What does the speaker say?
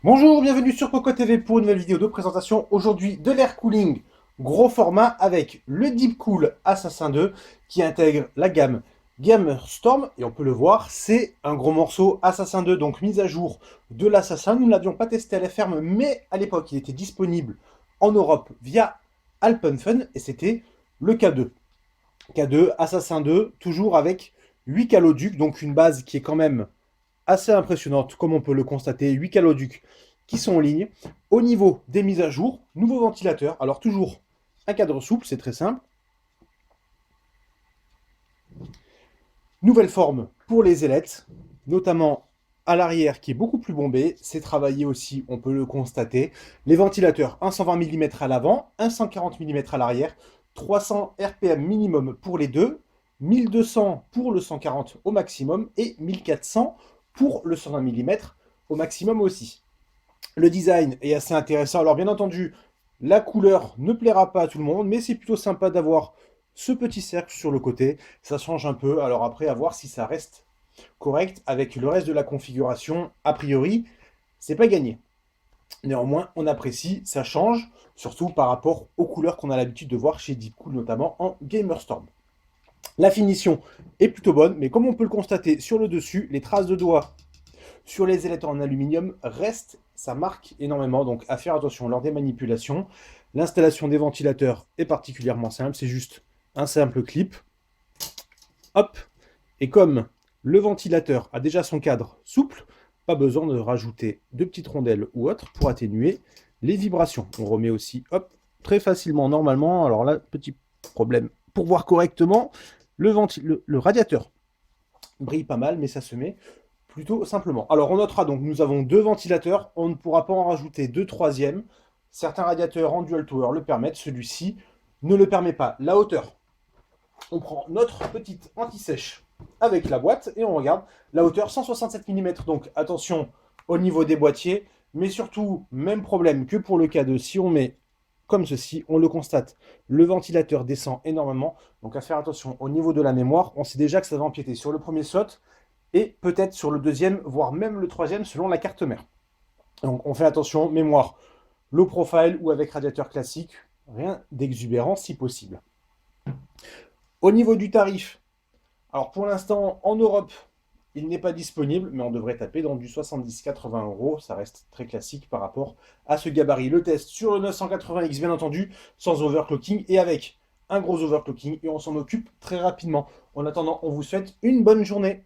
Bonjour, bienvenue sur Coco TV pour une nouvelle vidéo de présentation. Aujourd'hui de l'air cooling gros format avec le Deepcool Assassin 2 qui intègre la gamme Gamerstorm. Et on peut le voir, c'est un gros morceau Assassin 2, donc mise à jour de l'Assassin. Nous ne l'avions pas testé à la ferme, mais à l'époque il était disponible en Europe via Alpenfun et c'était le K2. K2, Assassin 2, toujours avec 8 caloducs, donc une base qui est quand même assez impressionnante, comme on peut le constater, 8 caloducs qui sont en ligne. Au niveau des mises à jour, nouveau ventilateur, alors toujours un cadre souple, c'est très simple. Nouvelle forme pour les ailettes, notamment à l'arrière qui est beaucoup plus bombé, c'est travaillé aussi, on peut le constater. Les ventilateurs, un 120 mm à l'avant, un 140 mm à l'arrière, 300 RPM minimum pour les deux, 1200 pour le 140 au maximum et 1400 pour le 120 mm au maximum aussi. Le design est assez intéressant. Alors bien entendu, la couleur ne plaira pas à tout le monde, mais c'est plutôt sympa d'avoir ce petit cercle sur le côté. Ça change un peu. Alors après, à voir si ça reste correct avec le reste de la configuration. A priori, c'est pas gagné. Néanmoins, on apprécie, ça change, surtout par rapport aux couleurs qu'on a l'habitude de voir chez Deepcool, notamment en Gamerstorm. La finition est plutôt bonne, mais comme on peut le constater sur le dessus, les traces de doigts sur les ailettes en aluminium restent, ça marque énormément, donc à faire attention lors des manipulations. L'installation des ventilateurs est particulièrement simple, c'est juste un simple clip. Hop, et comme le ventilateur a déjà son cadre souple, pas besoin de rajouter de petites rondelles ou autres pour atténuer les vibrations. On remet aussi, hop, très facilement, normalement. Alors là, petit problème, pour voir correctement, le radiateur brille pas mal, mais ça se met plutôt simplement. Alors on notera donc, nous avons deux ventilateurs, on ne pourra pas en rajouter deux troisièmes. Certains radiateurs en dual tower le permettent, celui-ci ne le permet pas. La hauteur, on prend notre petite anti-sèche avec la boîte et on regarde la hauteur 167 mm. Donc attention au niveau des boîtiers, mais surtout même problème que pour le K2. Si on met comme ceci, on le constate, le ventilateur descend énormément. Donc à faire attention au niveau de la mémoire. On sait déjà que ça va empiéter sur le premier slot et peut-être sur le deuxième, voire même le troisième selon la carte mère. Donc on fait attention, mémoire low profile ou avec radiateur classique, rien d'exubérant si possible. Au niveau du tarif, alors pour l'instant en Europe, il n'est pas disponible, mais on devrait taper dans du 70-80 euros. Ça reste très classique par rapport à ce gabarit. Le test sur le 980X, bien entendu, sans overclocking et avec un gros overclocking. Et on s'en occupe très rapidement. En attendant, on vous souhaite une bonne journée.